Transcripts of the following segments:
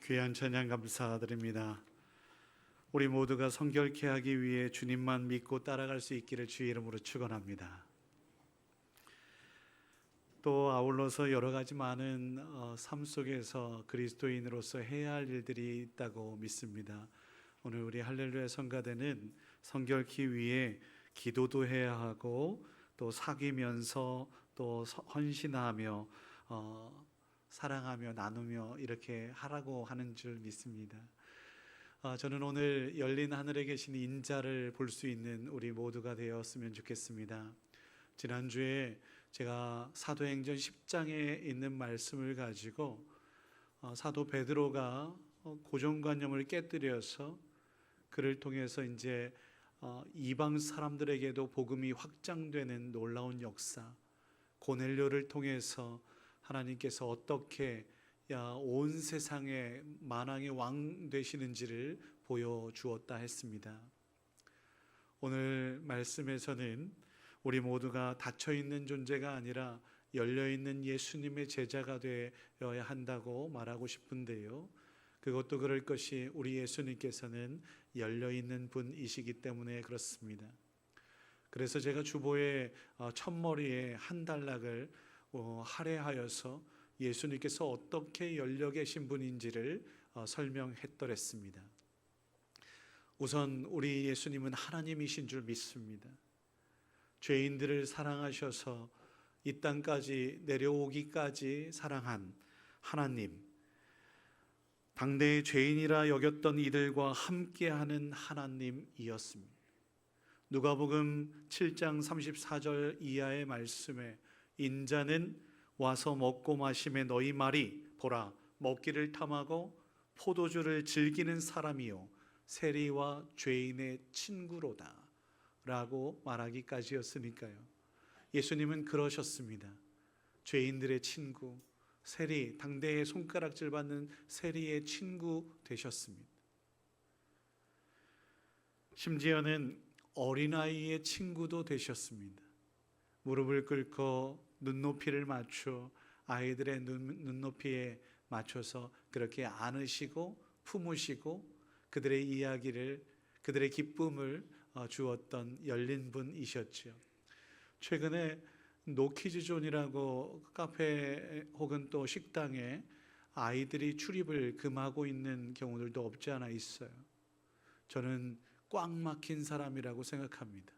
귀한 찬양 감사드립니다. 우리 모두가 성결케 하기 위해 주님만 믿고 따라갈 수 있기를 주의 이름으로 축원합니다. 또 아울러서 여러 가지 많은 삶 속에서 그리스도인으로서 해야 할 일들이 있다고 믿습니다. 오늘 우리 할렐루야 성가대는 성결케 위해 기도도 해야 하고 또 사귀면서 또 헌신하며 사랑하며 나누며 이렇게 하라고 하는 줄 믿습니다. 저는 오늘 열린 하늘에 계신 인자를 볼 수 있는 우리 모두가 되었으면 좋겠습니다. 지난주에 제가 사도행전 10장에 있는 말씀을 가지고 사도 베드로가 고정관념을 깨뜨려서 그를 통해서 이제 이방 사람들에게도 복음이 확장되는 놀라운 역사, 고넬료를 통해서 하나님께서 어떻게 온 세상의 만왕의 왕 되시는지를 보여주었다 했습니다. 오늘 말씀에서는 우리 모두가 닫혀있는 존재가 아니라 열려있는 예수님의 제자가 되어야 한다고 말하고 싶은데요, 그것도 그럴 것이 우리 예수님께서는 열려있는 분이시기 때문에 그렇습니다. 그래서 제가 주보에 첫머리에 한 단락을 할애하여서 예수님께서 어떻게 열려 계신 분인지를 설명했더랬습니다. 우선 우리 예수님은 하나님이신 줄 믿습니다. 죄인들을 사랑하셔서 이 땅까지 내려오기까지 사랑한 하나님, 당대의 죄인이라 여겼던 이들과 함께하는 하나님이었습니다. 누가복음 7장 34절 이하의 말씀에 인자는 와서 먹고 마심에 너희 말이 보라 먹기를 탐하고 포도주를 즐기는 사람이요 세리와 죄인의 친구로다 라고 말하기까지였으니까요. 예수님은 그러셨습니다. 죄인들의 친구, 세리, 당대의 손가락질 받는 세리의 친구 되셨습니다. 심지어는 어린아이의 친구도 되셨습니다. 무릎을 꿇고 눈높이를 맞춰 아이들의 눈높이에 맞춰서 그렇게 안으시고 품으시고 그들의 이야기를, 그들의 기쁨을 주었던 열린 분이셨죠. 최근에 노키즈존이라고 카페 혹은 또 식당에 아이들이 출입을 금하고 있는 경우들도 없지 않아 있어요. 저는 꽉 막힌 사람이라고 생각합니다.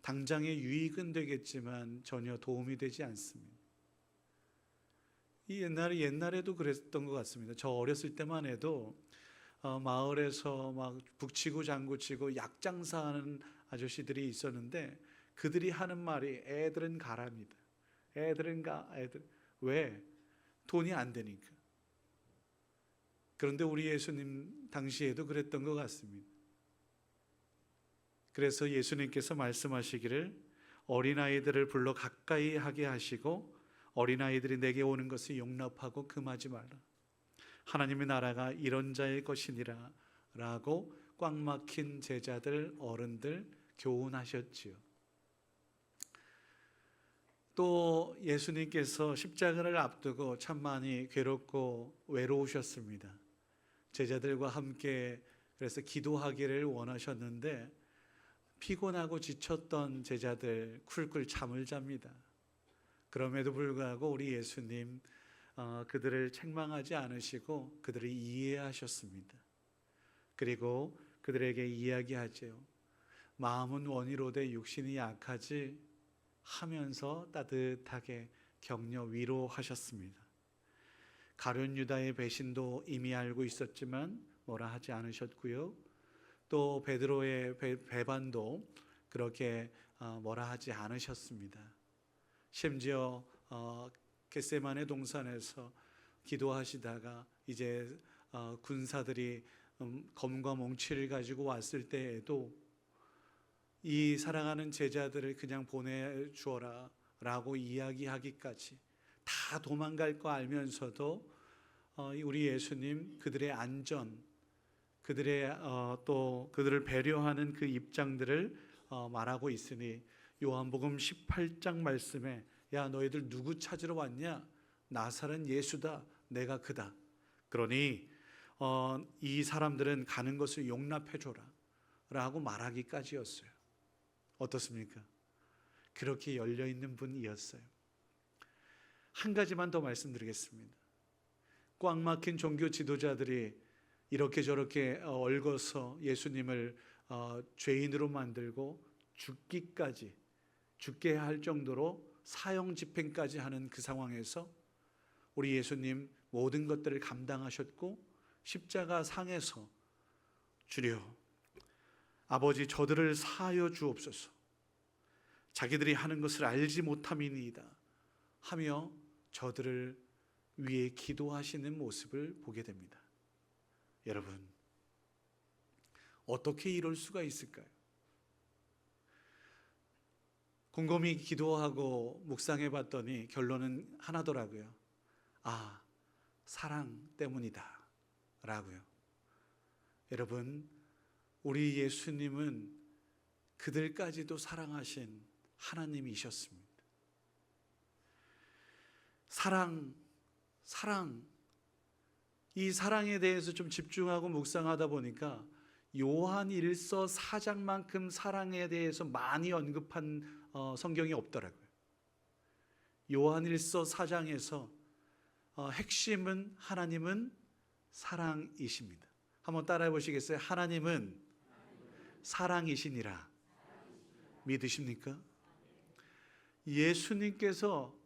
당장의 유익은 되겠지만 전혀 도움이 되지 않습니다. 이 옛날에도 그랬던 것 같습니다. 저 어렸을 때만 해도 마을에서 막 북치고 장구치고 약장사하는 아저씨들이 있었는데 그들이 하는 말이 애들은 가랍니다. 애들은 가. 왜? 돈이 안 되니까. 그런데 우리 예수님 당시에도 그랬던 것 같습니다. 그래서 예수님께서 말씀하시기를 어린아이들을 불러 가까이 하게 하시고 어린아이들이 내게 오는 것을 용납하고 금하지 말라. 하나님의 나라가 이런 자의 것이니라 라고 꽉 막힌 제자들, 어른들 교훈하셨지요. 또 예수님께서 십자가를 앞두고 참 많이 괴롭고 외로우셨습니다. 제자들과 함께 그래서 기도하기를 원하셨는데 피곤하고 지쳤던 제자들 쿨쿨 잠을 잡니다. 그럼에도 불구하고 우리 예수님 그들을 책망하지 않으시고 그들을 이해하셨습니다. 그리고 그들에게 이야기하죠. 마음은 원이로되 육신이 약하지 하면서 따뜻하게 격려 위로하셨습니다. 가룟 유다의 배신도 이미 알고 있었지만 뭐라 하지 않으셨고요. 또 베드로의 배반도 그렇게 뭐라 하지 않으셨습니다. 심지어 겟세마네 동산에서 기도하시다가 이제 군사들이 검과 몽치를 가지고 왔을 때에도 이 사랑하는 제자들을 그냥 보내주어라 라고 이야기하기까지 다 도망갈 거 알면서도 우리 예수님 그들의 안전, 그들을 배려하는 그 입장들을 말하고 있으니 요한복음 18장 말씀에 야 너희들 누구 찾으러 왔냐? 나사렛 예수다. 내가 그다. 그러니 이 사람들은 가는 것을 용납해 줘라 라고 말하기까지였어요. 어떻습니까? 그렇게 열려 있는 분이었어요. 한 가지만 더 말씀드리겠습니다. 꽉 막힌 종교 지도자들이 이렇게 저렇게 얽어서 예수님을 죄인으로 만들고 죽게 할 정도로 사형 집행까지 하는 그 상황에서 우리 예수님 모든 것들을 감당하셨고 십자가 상에서 주려 아버지 저들을 사하여 주옵소서, 자기들이 하는 것을 알지 못함이니이다 하며 저들을 위해 기도하시는 모습을 보게 됩니다. 여러분, 어떻게 이럴 수가 있을까요? 곰곰이 기도하고 묵상해 봤더니 결론은 하나더라고요. 아, 사랑 때문이다 라고요. 여러분, 우리 예수님은 그들까지도 사랑하신 하나님이셨습니다. 사랑, 이 사랑에 대해서 좀 집중하고 묵상하다 보니까 요한 1서 4장만큼 사랑에 대해서 많이 언급한 성경이 없더라고요. 요한 1서 4장에서 핵심은 하나님은 사랑이십니다. 한번 따라해 보시겠어요? 하나님은 사랑이시니라. 믿으십니까? 예수님께서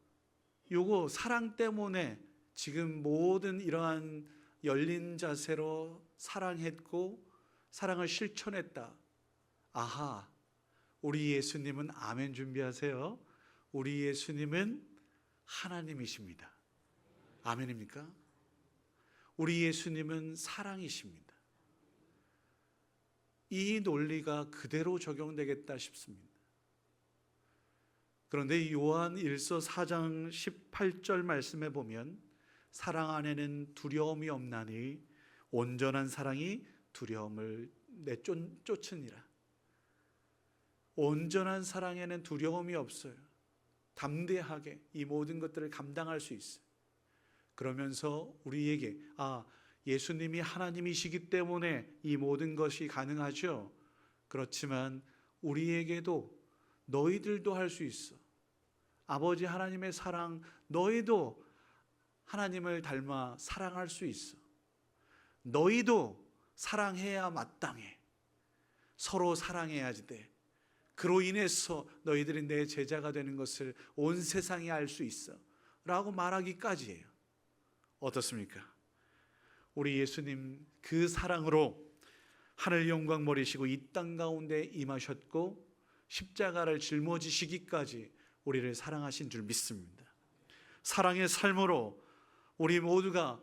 요거 사랑 때문에 지금 모든 이러한 열린 자세로 사랑했고 사랑을 실천했다. 아하, 우리 예수님은 아멘 준비하세요. 우리 예수님은 하나님이십니다. 아멘입니까? 우리 예수님은 사랑이십니다. 이 논리가 그대로 적용되겠다 싶습니다. 그런데 요한 1서 4장 18절 말씀에 보면 사랑 안에는 두려움이 없나니 온전한 사랑이 두려움을 내쫓으니라. 온전한 사랑에는 두려움이 없어요. 담대하게 이 모든 것들을 감당할 수 있어요. 그러면서 우리에게 예수님이 하나님이시기 때문에 이 모든 것이 가능하죠. 그렇지만 우리에게도 너희들도 할 수 있어. 아버지 하나님의 사랑, 너희도 하나님을 닮아 사랑할 수 있어. 너희도 사랑해야 마땅해. 서로 사랑해야지 돼. 그로 인해서 너희들이 내 제자가 되는 것을 온 세상이 알 수 있어 라고 말하기까지예요. 어떻습니까? 우리 예수님 그 사랑으로 하늘 영광 버리시고 이 땅 가운데 임하셨고 십자가를 짊어지시기까지 우리를 사랑하신 줄 믿습니다. 사랑의 삶으로 우리 모두가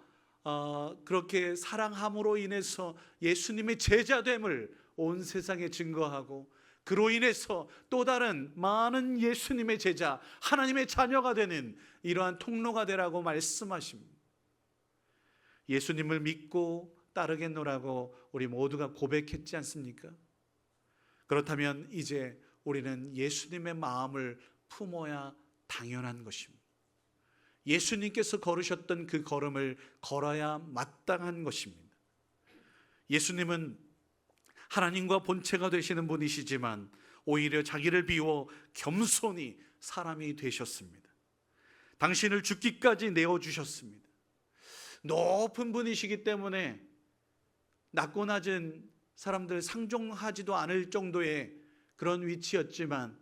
그렇게 사랑함으로 인해서 예수님의 제자됨을 온 세상에 증거하고 그로 인해서 또 다른 많은 예수님의 제자, 하나님의 자녀가 되는 이러한 통로가 되라고 말씀하십니다. 예수님을 믿고 따르겠노라고 우리 모두가 고백했지 않습니까? 그렇다면 이제 우리는 예수님의 마음을 품어야 당연한 것입니다. 예수님께서 걸으셨던 그 걸음을 걸어야 마땅한 것입니다. 예수님은 하나님과 본체가 되시는 분이시지만 오히려 자기를 비워 겸손히 사람이 되셨습니다. 당신을 죽기까지 내어주셨습니다. 높은 분이시기 때문에 낮고 낮은 사람들 상종하지도 않을 정도의 그런 위치였지만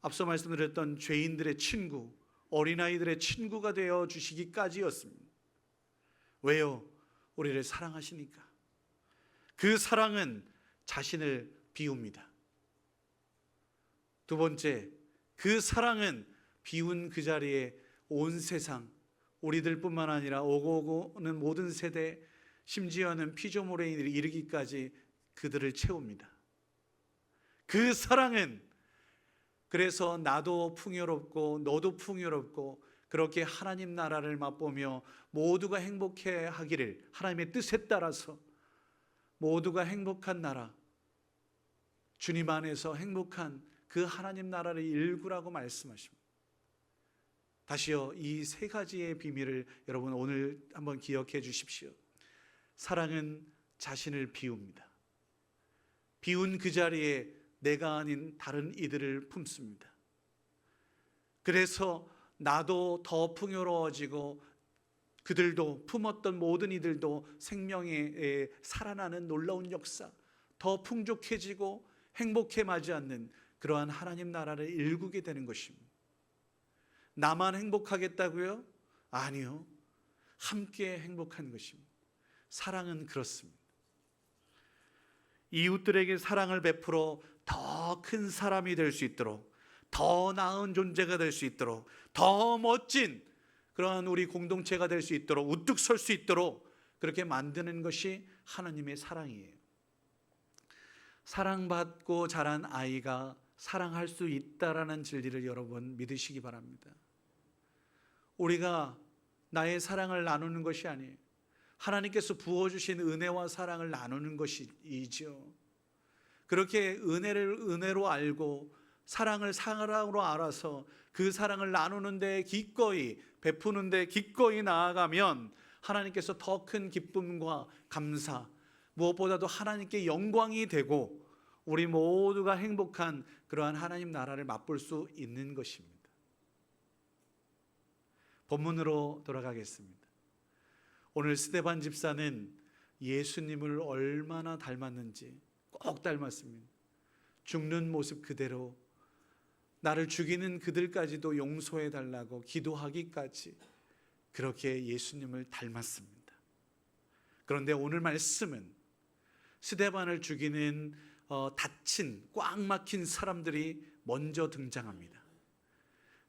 앞서 말씀드렸던 죄인들의 친구, 어린아이들의 친구가 되어 주시기까지였습니다. 왜요? 우리를 사랑하시니까. 그 사랑은 자신을 비웁니다. 두 번째, 그 사랑은 비운 그 자리에 온 세상, 우리들뿐만 아니라 오고 오는 모든 세대, 심지어는 피조물에 이르기까지 그들을 채웁니다. 그 사랑은 그래서 나도 풍요롭고 너도 풍요롭고 그렇게 하나님 나라를 맛보며 모두가 행복해 하기를, 하나님의 뜻에 따라서 모두가 행복한 나라, 주님 안에서 행복한 그 하나님 나라를 일구라고 말씀하십니다. 다시요, 이 세 가지의 비밀을 여러분 오늘 한번 기억해 주십시오. 사랑은 자신을 비웁니다. 비운 그 자리에 내가 아닌 다른 이들을 품습니다. 그래서 나도 더 풍요로워지고 그들도 품었던 모든 이들도 생명에 살아나는 놀라운 역사, 더 풍족해지고 행복해 마지 않는 그러한 하나님 나라를 일구게 되는 것입니다. 나만 행복하겠다고요? 아니요. 함께 행복한 것입니다. 사랑은 그렇습니다. 이웃들에게 사랑을 베풀어 더 큰 사람이 될 수 있도록, 더 나은 존재가 될 수 있도록, 더 멋진 그러한 우리 공동체가 될 수 있도록, 우뚝 설 수 있도록 그렇게 만드는 것이 하나님의 사랑이에요. 사랑받고 자란 아이가 사랑할 수 있다라는 진리를 여러분 믿으시기 바랍니다. 우리가 나의 사랑을 나누는 것이 아니에요. 하나님께서 부어주신 은혜와 사랑을 나누는 것이죠. 그렇게 은혜를 은혜로 알고 사랑을 사랑으로 알아서 그 사랑을 나누는데 기꺼이 베푸는데 기꺼이 나아가면 하나님께서 더 큰 기쁨과 감사, 무엇보다도 하나님께 영광이 되고 우리 모두가 행복한 그러한 하나님 나라를 맛볼 수 있는 것입니다. 본문으로 돌아가겠습니다. 오늘 스데반 집사는 예수님을 얼마나 닮았는지 꼭 닮았습니다. 죽는 모습 그대로, 나를 죽이는 그들까지도 용서해 달라고 기도하기까지 그렇게 예수님을 닮았습니다. 그런데 오늘 말씀은 스데반을 죽이는 다친 꽉 막힌 사람들이 먼저 등장합니다.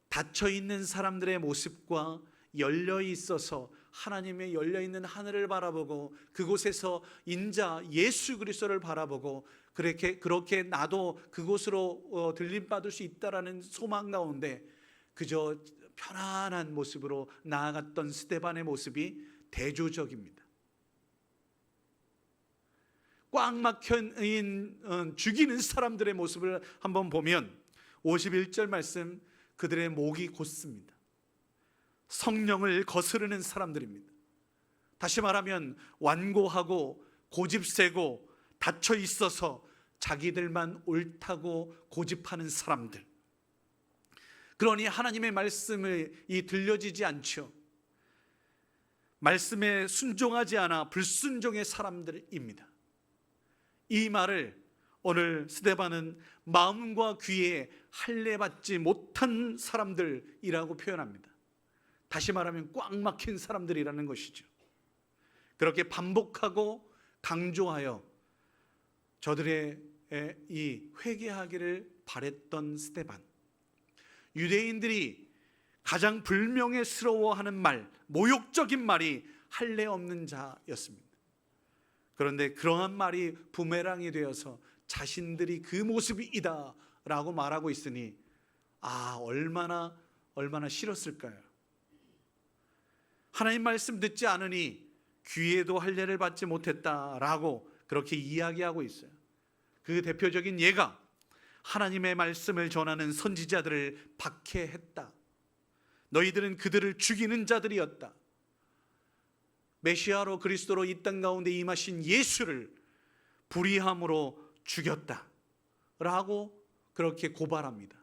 닫혀 있는 사람들의 모습과 열려 있어서 하나님의 열려 있는 하늘을 바라보고 그곳에서 인자 예수 그리스도를 바라보고 그렇게 나도 그곳으로 들림받을 수 있다라는 소망 가운데 그저 편안한 모습으로 나아갔던 스데반의 모습이 대조적입니다. 꽉 막혀 죽이는 사람들의 모습을 한번 보면 51절 말씀, 그들의 목이 곧습니다. 성령을 거스르는 사람들입니다. 다시 말하면 완고하고 고집세고 닫혀 있어서 자기들만 옳다고 고집하는 사람들. 그러니 하나님의 말씀이 들려지지 않죠. 말씀에 순종하지 않아 불순종의 사람들입니다. 이 말을 오늘 스데반은 마음과 귀에 할례받지 못한 사람들이라고 표현합니다. 다시 말하면 꽉 막힌 사람들이라는 것이죠. 그렇게 반복하고 강조하여 저들의 이 회개하기를 바랬던 스데반. 유대인들이 가장 불명예스러워하는 말, 모욕적인 말이 할례 없는 자였습니다. 그런데 그러한 말이 부메랑이 되어서 자신들이 그 모습이다 라고 말하고 있으니 얼마나 싫었을까요? 하나님 말씀 듣지 않으니 귀에도 할례를 받지 못했다라고 그렇게 이야기하고 있어요. 그 대표적인 예가 하나님의 말씀을 전하는 선지자들을 박해했다. 너희들은 그들을 죽이는 자들이었다. 메시아로 그리스도로 이 땅 가운데 임하신 예수를 불의함으로 죽였다 라고 그렇게 고발합니다.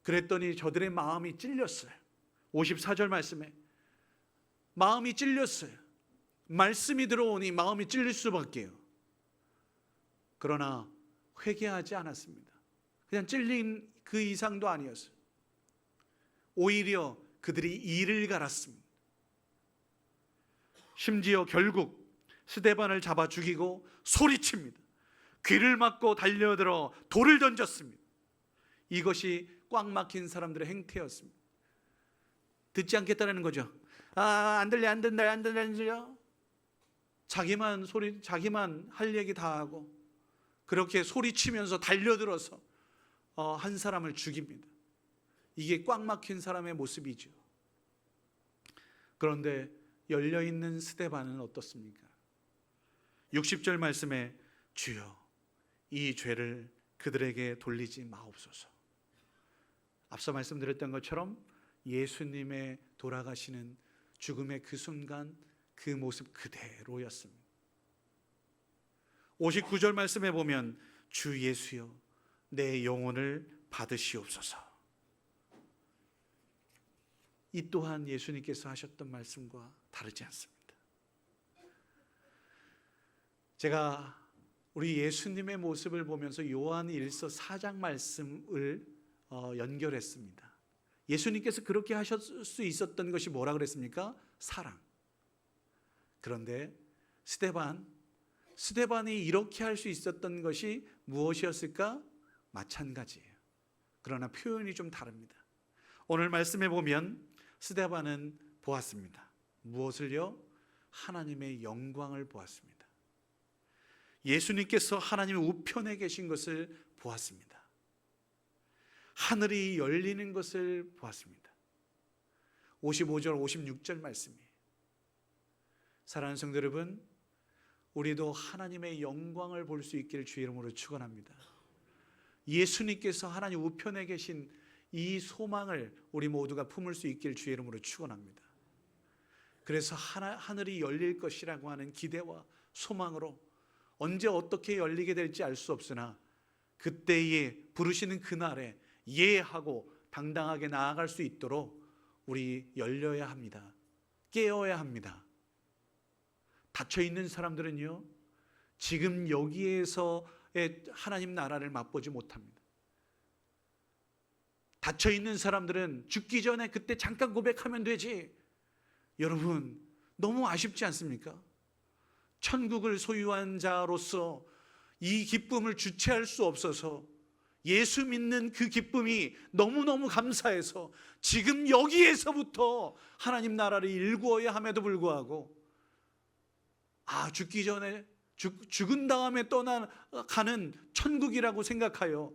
그랬더니 저들의 마음이 찔렸어요. 54절 말씀에 마음이 찔렸어요. 말씀이 들어오니 마음이 찔릴 수밖에요. 그러나 회개하지 않았습니다. 그냥 찔린 그 이상도 아니었어요. 오히려 그들이 이를 갈았습니다. 심지어 결국 스데반을 잡아 죽이고 소리칩니다. 귀를 막고 달려들어 돌을 던졌습니다. 이것이 꽉 막힌 사람들의 행태였습니다. 듣지 않겠다는 거죠. 안 들려, 안 된다, 안 들려. 자기만 할 얘기 다 하고 그렇게 소리치면서 달려들어서 한 사람을 죽입니다. 이게 꽉 막힌 사람의 모습이죠. 그런데 열려있는 스데반은 어떻습니까? 60절 말씀에 주여 이 죄를 그들에게 돌리지 마옵소서. 앞서 말씀드렸던 것처럼 예수님의 돌아가시는 죽음의 그 순간 그 모습 그대로였습니다. 59절 말씀에 보면 주 예수여 내 영혼을 받으시옵소서. 이 또한 예수님께서 하셨던 말씀과 다르지 않습니다. 제가 우리 예수님의 모습을 보면서 요한 1서 4장 말씀을 연결했습니다. 예수님께서 그렇게 하셨을 수 있었던 것이 뭐라 그랬습니까? 사랑. 그런데 스데반이 이렇게 할 수 있었던 것이 무엇이었을까? 마찬가지예요. 그러나 표현이 좀 다릅니다. 오늘 말씀에 보면 스데반은 보았습니다. 무엇을요? 하나님의 영광을 보았습니다. 예수님께서 하나님의 우편에 계신 것을 보았습니다. 하늘이 열리는 것을 보았습니다. 55절 56절 말씀이에요. 사랑하는 성도 여러분, 우리도 하나님의 영광을 볼 수 있기를 주의 이름으로 축원합니다. 예수님께서 하나님 우편에 계신 이 소망을 우리 모두가 품을 수 있기를 주의 이름으로 축원합니다. 그래서 하늘이 열릴 것이라고 하는 기대와 소망으로 언제 어떻게 열리게 될지 알 수 없으나 그때에 부르시는 그날에 예하고 당당하게 나아갈 수 있도록 우리 열려야 합니다. 깨어야 합니다. 닫혀있는 사람들은요, 지금 여기에서의 하나님 나라를 맛보지 못합니다. 닫혀있는 사람들은 죽기 전에 그때 잠깐 고백하면 되지. 여러분, 너무 아쉽지 않습니까? 천국을 소유한 자로서 이 기쁨을 주체할 수 없어서 예수 믿는 그 기쁨이 너무너무 감사해서 지금 여기에서부터 하나님 나라를 일구어야 함에도 불구하고 죽기 전에 죽은 다음에 떠나가는 천국이라고 생각하여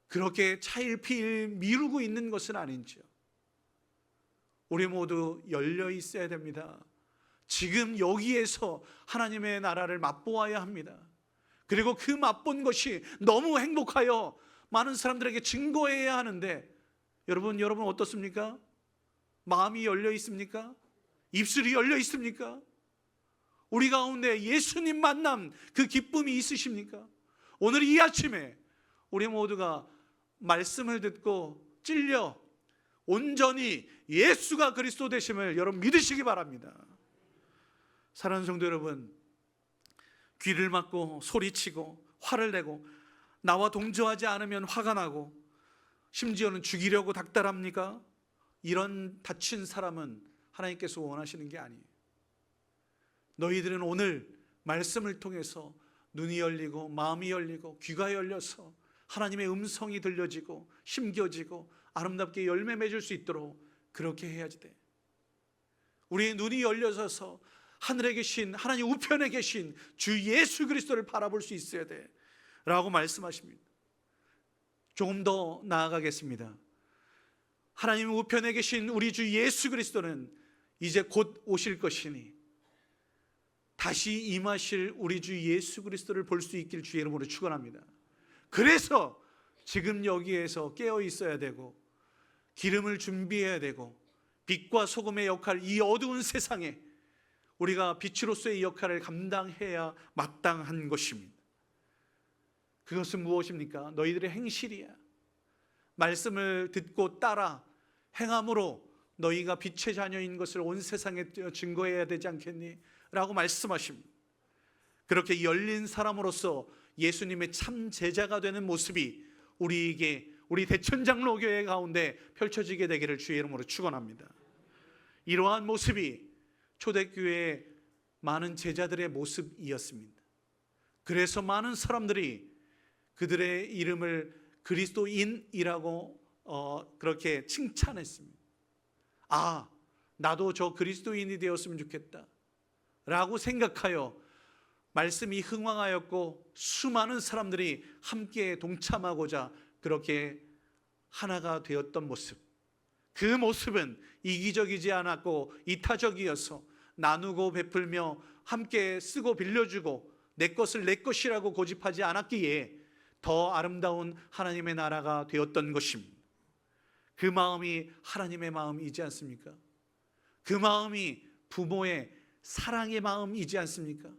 그렇게 차일피일 미루고 있는 것은 아닌지요. 우리 모두 열려 있어야 됩니다. 지금 여기에서 하나님의 나라를 맛보아야 합니다. 그리고 그 맛본 것이 너무 행복하여 많은 사람들에게 증거해야 하는데 여러분 어떻습니까? 마음이 열려 있습니까? 입술이 열려 있습니까? 우리 가운데 예수님 만남 그 기쁨이 있으십니까? 오늘 이 아침에 우리 모두가 말씀을 듣고 찔려 온전히 예수가 그리스도 되심을 여러분 믿으시기 바랍니다. 사랑하는 성도 여러분, 귀를 막고 소리치고 화를 내고 나와 동조하지 않으면 화가 나고 심지어는 죽이려고 닥달합니까? 이런 다친 사람은 하나님께서 원하시는 게 아니에요. 너희들은 오늘 말씀을 통해서 눈이 열리고 마음이 열리고 귀가 열려서 하나님의 음성이 들려지고 힘겨지고 아름답게 열매 맺을 수 있도록 그렇게 해야지 돼. 우리의 눈이 열려서 하늘에 계신 하나님 우편에 계신 주 예수 그리스도를 바라볼 수 있어야 돼 라고 말씀하십니다. 조금 더 나아가겠습니다. 하나님 우편에 계신 우리 주 예수 그리스도는 이제 곧 오실 것이니 다시 임하실 우리 주 예수 그리스도를 볼 수 있기를 주의 이름으로 축원합니다. 그래서 지금 여기에서 깨어 있어야 되고 기름을 준비해야 되고 빛과 소금의 역할, 이 어두운 세상에 우리가 빛으로서의 역할을 감당해야 마땅한 것입니다. 그것은 무엇입니까? 너희들의 행실이야. 말씀을 듣고 따라 행함으로 너희가 빛의 자녀인 것을 온 세상에 증거해야 되지 않겠니? 라고 말씀하십니다. 그렇게 열린 사람으로서 예수님의 참 제자가 되는 모습이 우리에게 우리 대천장로교회 가운데 펼쳐지게 되기를 주의 이름으로 축원합니다. 이러한 모습이 초대교회의 많은 제자들의 모습이었습니다. 그래서 많은 사람들이 그들의 이름을 그리스도인이라고 그렇게 칭찬했습니다. 나도 저 그리스도인이 되었으면 좋겠다 라고 생각하여 말씀이 흥왕하였고 수많은 사람들이 함께 동참하고자 그렇게 하나가 되었던 모습, 그 모습은 이기적이지 않았고 이타적이어서 나누고 베풀며 함께 쓰고 빌려주고 내 것을 내 것이라고 고집하지 않았기에 더 아름다운 하나님의 나라가 되었던 것입니다. 그 마음이 하나님의 마음이지 않습니까? 그 마음이 부모의 사랑의 마음이지 않습니까?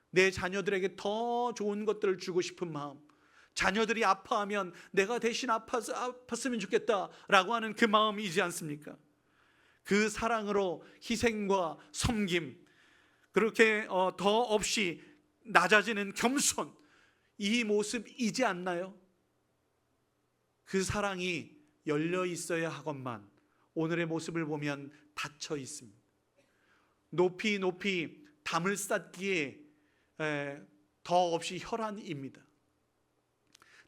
내 자녀들에게 더 좋은 것들을 주고 싶은 마음, 자녀들이 아파하면 내가 대신 아팠으면 좋겠다라고 하는 그 마음이지 않습니까? 그 사랑으로 희생과 섬김, 그렇게 더 없이 낮아지는 겸손, 이 모습이지 않나요? 그 사랑이 열려 있어야 하건만 오늘의 모습을 보면 닫혀 있습니다. 높이 높이 담을 쌓기에 더 없이 혈안입니다.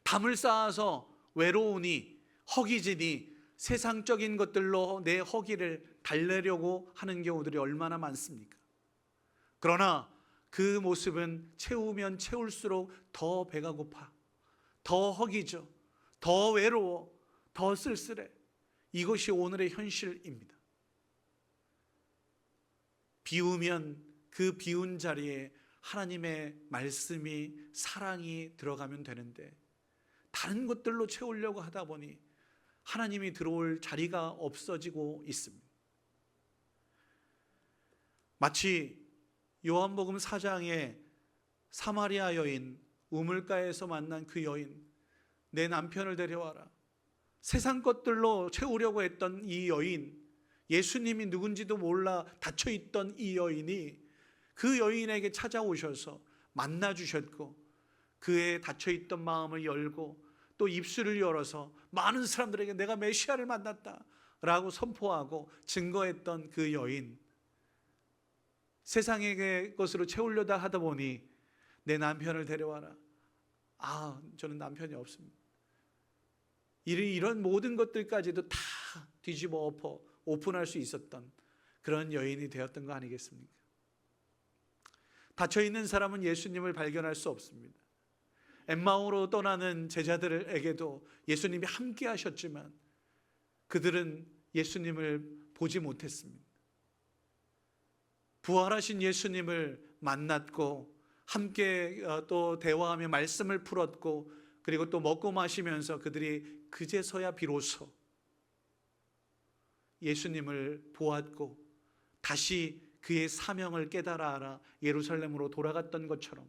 담을 쌓아서 외로우니 허기지니 세상적인 것들로 내 허기를 달래려고 하는 경우들이 얼마나 많습니까? 그러나 그 모습은 채우면 채울수록 더 배가 고파, 더 허기져, 더 외로워, 더 쓸쓸해. 이것이 오늘의 현실입니다. 비우면 그 비운 자리에 하나님의 말씀이, 사랑이 들어가면 되는데 다른 것들로 채우려고 하다 보니 하나님이 들어올 자리가 없어지고 있습니다. 마치 요한복음 4장에 사마리아 여인, 우물가에서 만난 그 여인, 내 남편을 데려와라. 세상 것들로 채우려고 했던 이 여인, 예수님이 누군지도 몰라 닫혀있던 이 여인이 그 여인에게 찾아오셔서 만나주셨고, 그의 닫혀있던 마음을 열고 또 입술을 열어서 많은 사람들에게 내가 메시아를 만났다 라고 선포하고 증거했던 그 여인, 세상의 것으로 채우려다 하다 보니 내 남편을 데려와라. 저는 남편이 없습니다. 이런 모든 것들까지도 다 뒤집어 엎어 오픈할 수 있었던 그런 여인이 되었던 거 아니겠습니까? 닫혀있는 사람은 예수님을 발견할 수 없습니다. 엠마오로 떠나는 제자들에게도 예수님이 함께 하셨지만 그들은 예수님을 보지 못했습니다. 부활하신 예수님을 만났고 함께 또 대화하며 말씀을 풀었고, 그리고 또 먹고 마시면서 그들이 그제서야 비로소 예수님을 보았고 다시 그의 사명을 깨달아 알아 예루살렘으로 돌아갔던 것처럼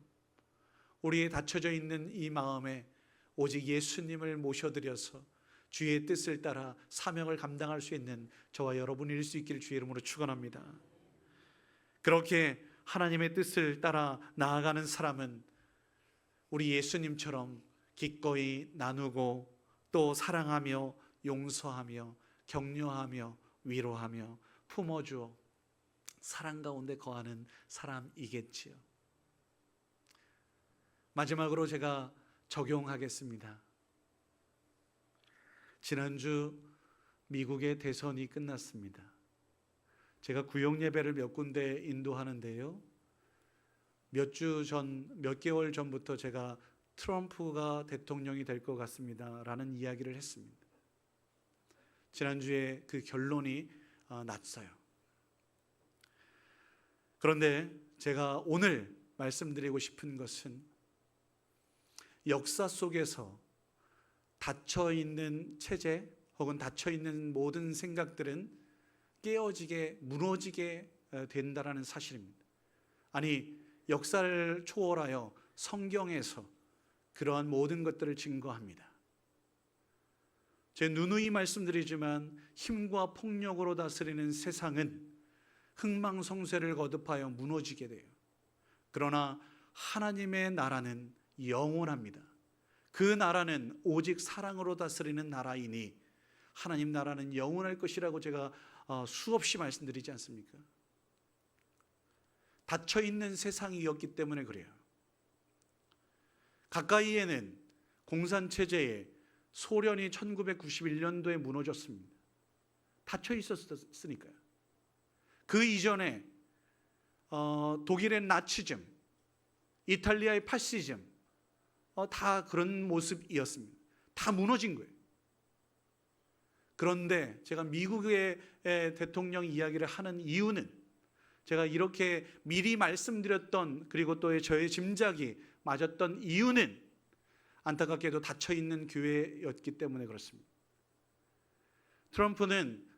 우리의 닫혀져 있는 이 마음에 오직 예수님을 모셔드려서 주의 뜻을 따라 사명을 감당할 수 있는 저와 여러분일 수 있기를 주의 이름으로 축원합니다. 그렇게 하나님의 뜻을 따라 나아가는 사람은 우리 예수님처럼 기꺼이 나누고 또 사랑하며 용서하며 격려하며 위로하며 품어주어 사랑 가운데 거하는 사람이겠지요. 마지막으로 제가 적용하겠습니다. 지난주 미국의 대선이 끝났습니다. 제가 구역 예배를 몇 군데 인도하는데요, 몇 개월 전부터 제가 트럼프가 대통령이 될 것 같습니다 라는 이야기를 했습니다. 지난주에 그 결론이 났어요. 그런데 제가 오늘 말씀드리고 싶은 것은 역사 속에서 닫혀있는 체제 혹은 닫혀있는 모든 생각들은 깨어지게, 무너지게 된다라는 사실입니다. 아니, 역사를 초월하여 성경에서 그러한 모든 것들을 증거합니다. 제 누누이 말씀드리지만 힘과 폭력으로 다스리는 세상은 흥망성쇠를 거듭하여 무너지게 돼요. 그러나 하나님의 나라는 영원합니다. 그 나라는 오직 사랑으로 다스리는 나라이니 하나님 나라는 영원할 것이라고 제가 수없이 말씀드리지 않습니까? 닫혀있는 세상이었기 때문에 그래요. 가까이에는 공산체제에 소련이 1991년도에 무너졌습니다. 닫혀 있었으니까요. 그 이전에 독일의 나치즘, 이탈리아의 파시즘, 다 그런 모습이었습니다. 다 무너진 거예요. 그런데 제가 미국의 대통령 이야기를 하는 이유는 제가 이렇게 미리 말씀드렸던, 그리고 또 저의 짐작이 맞았던 이유는 안타깝게도 닫혀있는 교회였기 때문에 그렇습니다. 트럼프는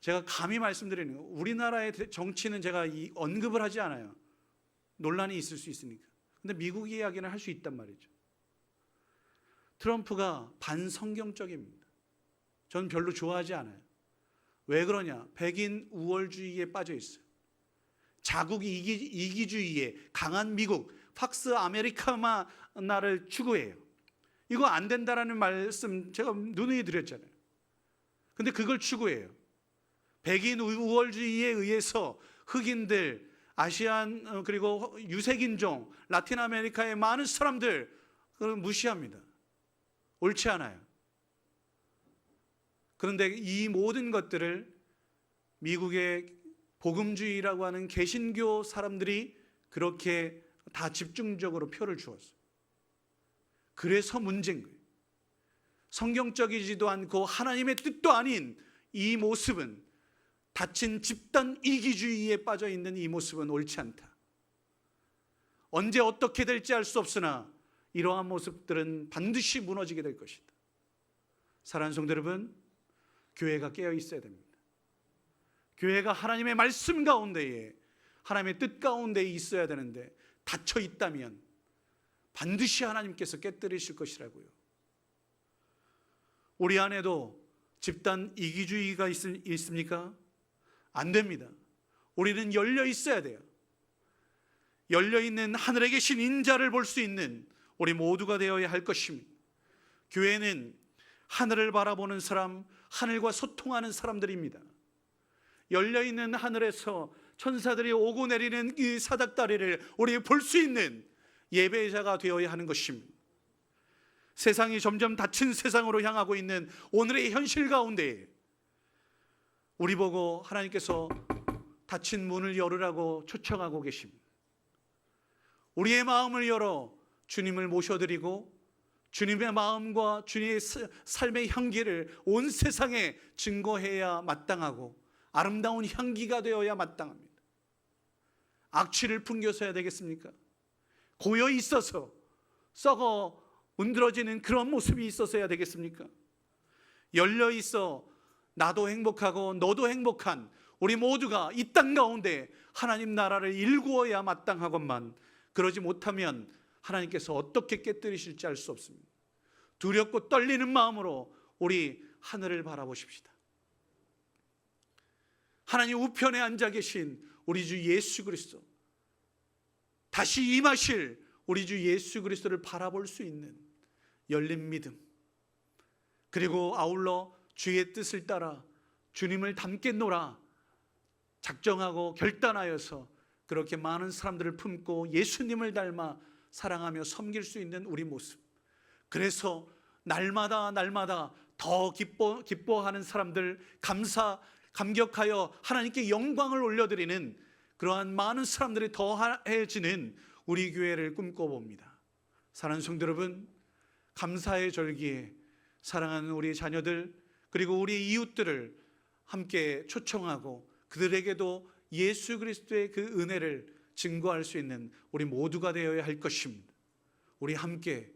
제가 감히 말씀드리는 거, 우리나라의 정치는 제가 언급을 하지 않아요. 논란이 있을 수 있으니까. 근데 미국 이야기는 할 수 있단 말이죠. 트럼프가 반성경적입니다. 저는 별로 좋아하지 않아요. 왜 그러냐? 백인 우월주의에 빠져 있어요. 자국 이기주의에 강한 미국, 팍스 아메리카나를 추구해요. 이거 안 된다라는 말씀 제가 누누이 드렸잖아요. 근데 그걸 추구해요. 백인 우월주의에 의해서 흑인들, 아시안 그리고 유색인종, 라틴 아메리카의 많은 사람들 그걸 무시합니다. 옳지 않아요. 그런데 이 모든 것들을 미국의 복음주의라고 하는 개신교 사람들이 그렇게 다 집중적으로 표를 주었어요. 그래서 문제인 거예요. 성경적이지도 않고 하나님의 뜻도 아닌 이 모습은, 닫힌 집단 이기주의에 빠져 있는 이 모습은 옳지 않다. 언제 어떻게 될지 알 수 없으나 이러한 모습들은 반드시 무너지게 될 것이다. 사랑하는 성도 여러분, 교회가 깨어 있어야 됩니다. 교회가 하나님의 말씀 가운데에, 하나님의 뜻 가운데에 있어야 되는데 닫혀 있다면 반드시 하나님께서 깨뜨리실 것이라고요. 우리 안에도 집단 이기주의가 있습니까? 안 됩니다. 우리는 열려 있어야 돼요. 열려 있는 하늘에 계신 인자를 볼 수 있는 우리 모두가 되어야 할 것입니다. 교회는 하늘을 바라보는 사람, 하늘과 소통하는 사람들입니다. 열려 있는 하늘에서 천사들이 오고 내리는 이 사닥다리를 우리 볼 수 있는 예배자가 되어야 하는 것입니다. 세상이 점점 닫힌 세상으로 향하고 있는 오늘의 현실 가운데 우리 보고 하나님께서 닫힌 문을 열으라고 초청하고 계십니다. 우리의 마음을 열어 주님을 모셔드리고 주님의 마음과 주님의 삶의 향기를 온 세상에 증거해야 마땅하고 아름다운 향기가 되어야 마땅합니다. 악취를 풍겨서야 되겠습니까? 고여 있어서 썩어 문드러지는 그런 모습이 있어서야 되겠습니까? 열려 있어 나도 행복하고 너도 행복한 우리 모두가 이 땅 가운데 하나님 나라를 일구어야 마땅하건만, 그러지 못하면 하나님께서 어떻게 깨뜨리실지 알 수 없습니다. 두렵고 떨리는 마음으로 우리 하늘을 바라보십시다. 하나님 우편에 앉아 계신 우리 주 예수 그리스도, 다시 임하실 우리 주 예수 그리스도를 바라볼 수 있는 열린 믿음, 그리고 아울러 주의 뜻을 따라 주님을 닮겠노라 작정하고 결단하여서 그렇게 많은 사람들을 품고 예수님을 닮아 사랑하며 섬길 수 있는 우리 모습, 그래서 날마다 더 기뻐하는 사람들, 감격하여 하나님께 영광을 올려드리는 그러한 많은 사람들이 더해지는 우리 교회를 꿈꿔봅니다. 사랑하는 성도 여러분, 감사의 절기에 사랑하는 우리 자녀들 그리고 우리 이웃들을 함께 초청하고 그들에게도 예수 그리스도의 그 은혜를 증거할 수 있는 우리 모두가 되어야 할 것입니다. 우리 함께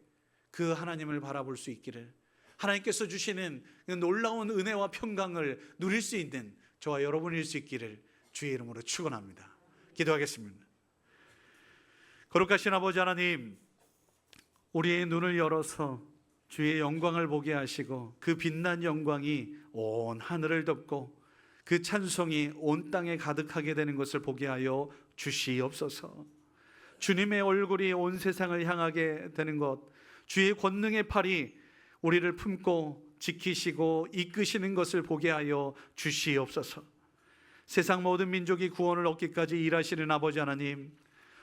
그 하나님을 바라볼 수 있기를, 하나님께서 주시는 놀라운 은혜와 평강을 누릴 수 있는 저와 여러분일 수 있기를 주의 이름으로 축원합니다. 기도하겠습니다. 거룩하신 아버지 하나님, 우리의 눈을 열어서 주의 영광을 보게 하시고 그 빛난 영광이 온 하늘을 덮고 그 찬송이 온 땅에 가득하게 되는 것을 보게 하여 주시옵소서. 주님의 얼굴이 온 세상을 향하게 되는 것, 주의 권능의 팔이 우리를 품고 지키시고 이끄시는 것을 보게 하여 주시옵소서. 세상 모든 민족이 구원을 얻기까지 일하시는 아버지 하나님,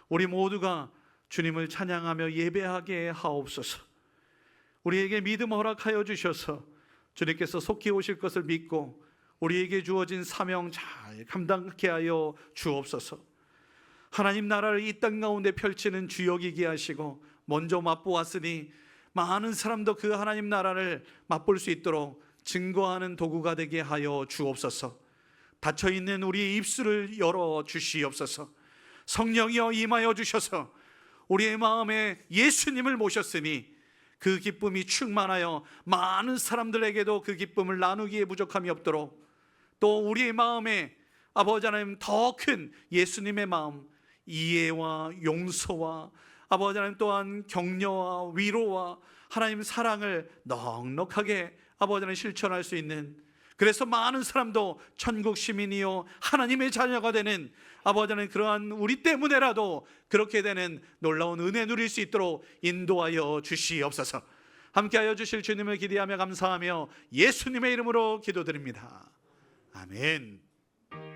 우리 모두가 주님을 찬양하며 예배하게 하옵소서. 우리에게 믿음 허락하여 주셔서 주님께서 속히 오실 것을 믿고 우리에게 주어진 사명 잘 감당케 하여 주옵소서. 하나님 나라를 이 땅 가운데 펼치는 주역이게 하시고 먼저 맛보았으니 많은 사람도 그 하나님 나라를 맛볼 수 있도록 증거하는 도구가 되게 하여 주옵소서. 닫혀있는 우리의 입술을 열어 주시옵소서. 성령이여 임하여 주셔서 우리의 마음에 예수님을 모셨으니 그 기쁨이 충만하여 많은 사람들에게도 그 기쁨을 나누기에 부족함이 없도록 또 우리의 마음에 아버지 하나님 더 큰 예수님의 마음, 이해와 용서와 아버지 하나님 또한 격려와 위로와 하나님 사랑을 넉넉하게 아버지 하나님 실천할 수 있는, 그래서 많은 사람도 천국 시민이요 하나님의 자녀가 되는 아버지 하나님 그러한 우리 때문에라도 그렇게 되는 놀라운 은혜 누릴 수 있도록 인도하여 주시옵소서. 함께하여 주실 주님을 기대하며 감사하며 예수님의 이름으로 기도드립니다. 아멘.